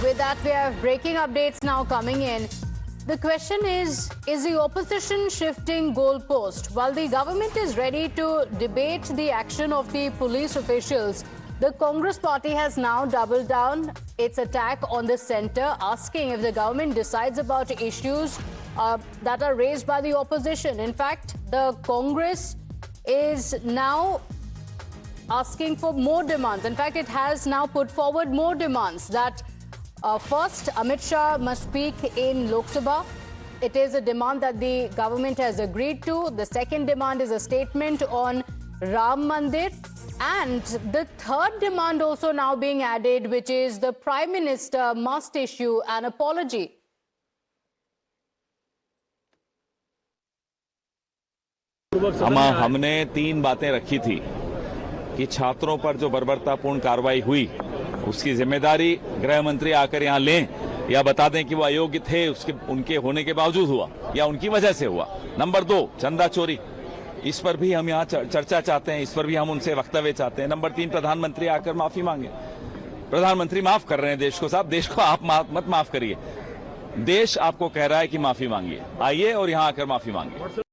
with that, we have breaking updates now coming in. The question is the opposition shifting goalpost? While the government is ready to debate the action of the police officials, the Congress party has now doubled down its attack on the centre, asking if the government decides about issues that are raised by the opposition. In fact, the Congress is now asking for more demands. In fact, it has now put forward more demands that first, Amit Shah must speak in Lok Sabha. It is a demand that the government has agreed to. The second demand is a statement on Ram Mandir. And the third demand also now being added, which is the Prime Minister must issue an apology. हमने तीन बातें रखी थी कि छात्रों पर जो बर्बरतापूर्ण कार्रवाई हुई उसकी जिम्मेदारी गृह मंत्री आकर यहां लें या बता दें कि वो अयोग्य थे उनके होने के बावजूद हुआ या उनकी वजह से हुआ। नंबर 2, चंदा चोरी, इस पर भी हम यहाँ चर्चा चाहते हैं, इस पर भी हम उनसे वक्तव्य चाहते हैं। नंबर 3, प्रधानमंत्री आकर माफी मांगे। प्रधानमंत्री माफ कर रहे हैं देश को। साहब, देश को आप मत माफ करिए, देश आपको कह रहा है कि माफी मांगिए। आइए और यहाँ आकर माफी मांगिए।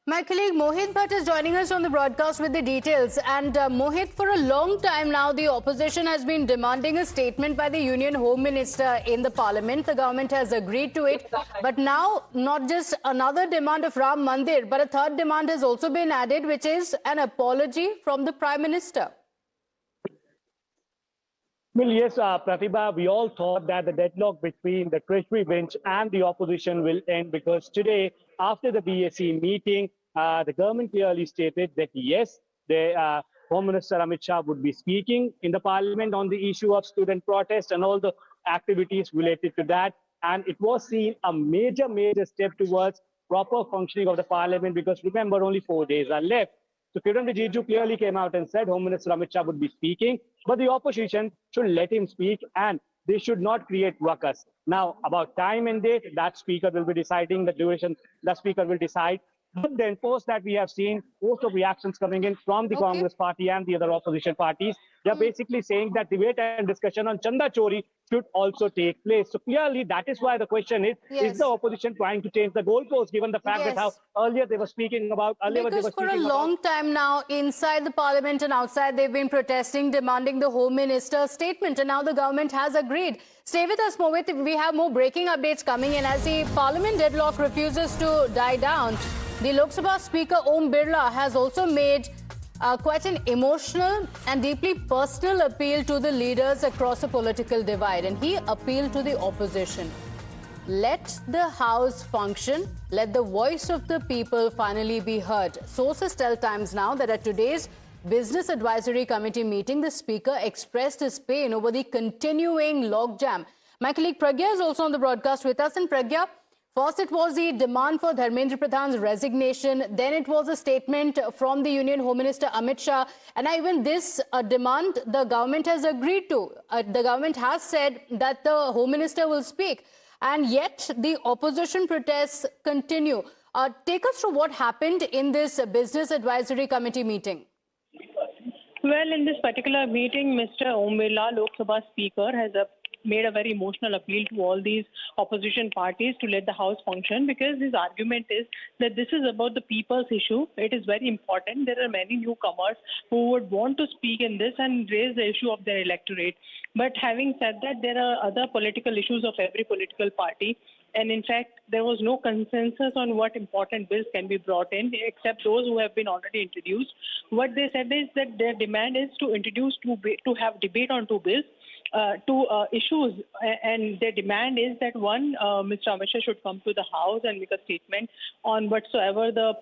My colleague Mohit Bhatt is joining us on the broadcast with the details. And Mohit, for a long time now, the opposition has been demanding a statement by the Union Home Minister in the Parliament. The government has agreed to it. But now, not just another demand of Ram Mandir, but a third demand has also been added, which is an apology from the Prime Minister. Well, yes, Pratibha, we all thought that the deadlock between the Treasury bench and the opposition will end because today, after the BSc meeting, the government clearly stated that yes, the Home Minister Amit Shah would be speaking in the Parliament on the issue of student protest and all the activities related to that. And it was seen a major step towards proper functioning of the Parliament because remember, only 4 days are left. So Kiran Rijiju clearly came out and said Home Minister Amit Shah would be speaking, but the opposition should let him speak and they should not create ruckus. Now, about time and date, that speaker will be deciding the duration, the speaker will decide. But then post that we have seen most of reactions coming in from the Congress party and the other opposition parties. They're basically saying that debate and discussion on Chanda Chori should also take place. So clearly that is why the question is the opposition trying to change the goalposts given the fact that how earlier they were speaking about... Because for a long time now, inside the Parliament and outside, they've been protesting, demanding the Home Minister's statement. And now the government has agreed. Stay with us, Mohit. We have more breaking updates coming in as the Parliament deadlock refuses to die down. The Lok Sabha Speaker Om Birla has also made quite an emotional and deeply personal appeal to the leaders across the political divide. And he appealed to the opposition. Let the House function. Let the voice of the people finally be heard. Sources tell Times Now that at today's Business Advisory Committee meeting, the Speaker expressed his pain over the continuing logjam. My colleague Pragya is also on the broadcast with us. And Pragya, first, it was the demand for Dharmendra Pradhan's resignation. Then it was a statement from the Union Home Minister Amit Shah. And even this demand, the government has agreed to. The government has said that the Home Minister will speak. And yet, the opposition protests continue. Take us through what happened in this Business Advisory Committee meeting. Well, in this particular meeting, Mr. Om Birla, Lok Sabha Speaker, has made a very emotional appeal to all these opposition parties to let the House function because his argument is that this is about the people's issue. It is very important. There are many newcomers who would want to speak in this and raise the issue of their electorate. But having said that, there are other political issues of every political party. And in fact, there was no consensus on what important bills can be brought in, except those who have been already introduced. What they said is that their demand is to have debate on two bills. Two issues, and their demand is that one, Mr. Amit Shah should come to the House and make a statement on whatsoever the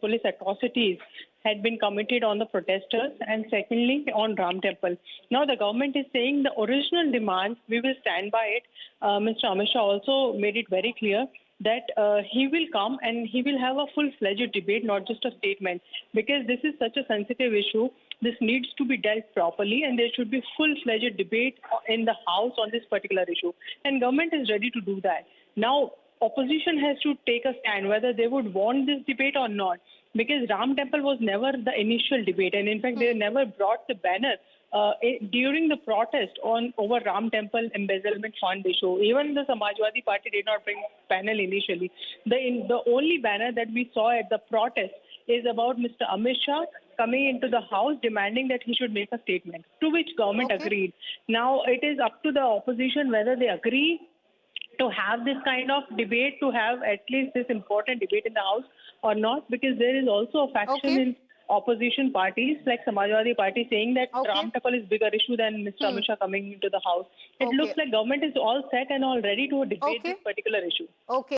police atrocities had been committed on the protesters, and secondly, on Ram Temple. Now, the government is saying the original demands, we will stand by it. Mr. Amit Shah also made it very clear that he will come and he will have a full-fledged debate, not just a statement, because this is such a sensitive issue. This needs to be dealt properly, and there should be full-fledged debate in the House on this particular issue. And government is ready to do that. Now, opposition has to take a stand whether they would want this debate or not, because Ram Temple was never the initial debate, and in fact, they never brought the banner during the protest over Ram Temple embezzlement fund issue. Even the Samajwadi Party did not bring panel initially. The only banner that we saw at the protest is about Mr. Amit Shah coming into the house demanding that he should make a statement, to which government agreed. Now it is up to the opposition whether they agree to have this kind of debate, to have at least this important debate in the house or not, because there is also a faction in opposition parties like Samajwadi Party saying that Ram Temple is bigger issue than Mr. Amit Shah coming into the house. It looks like government is all set and all ready to debate this particular issue. Okay.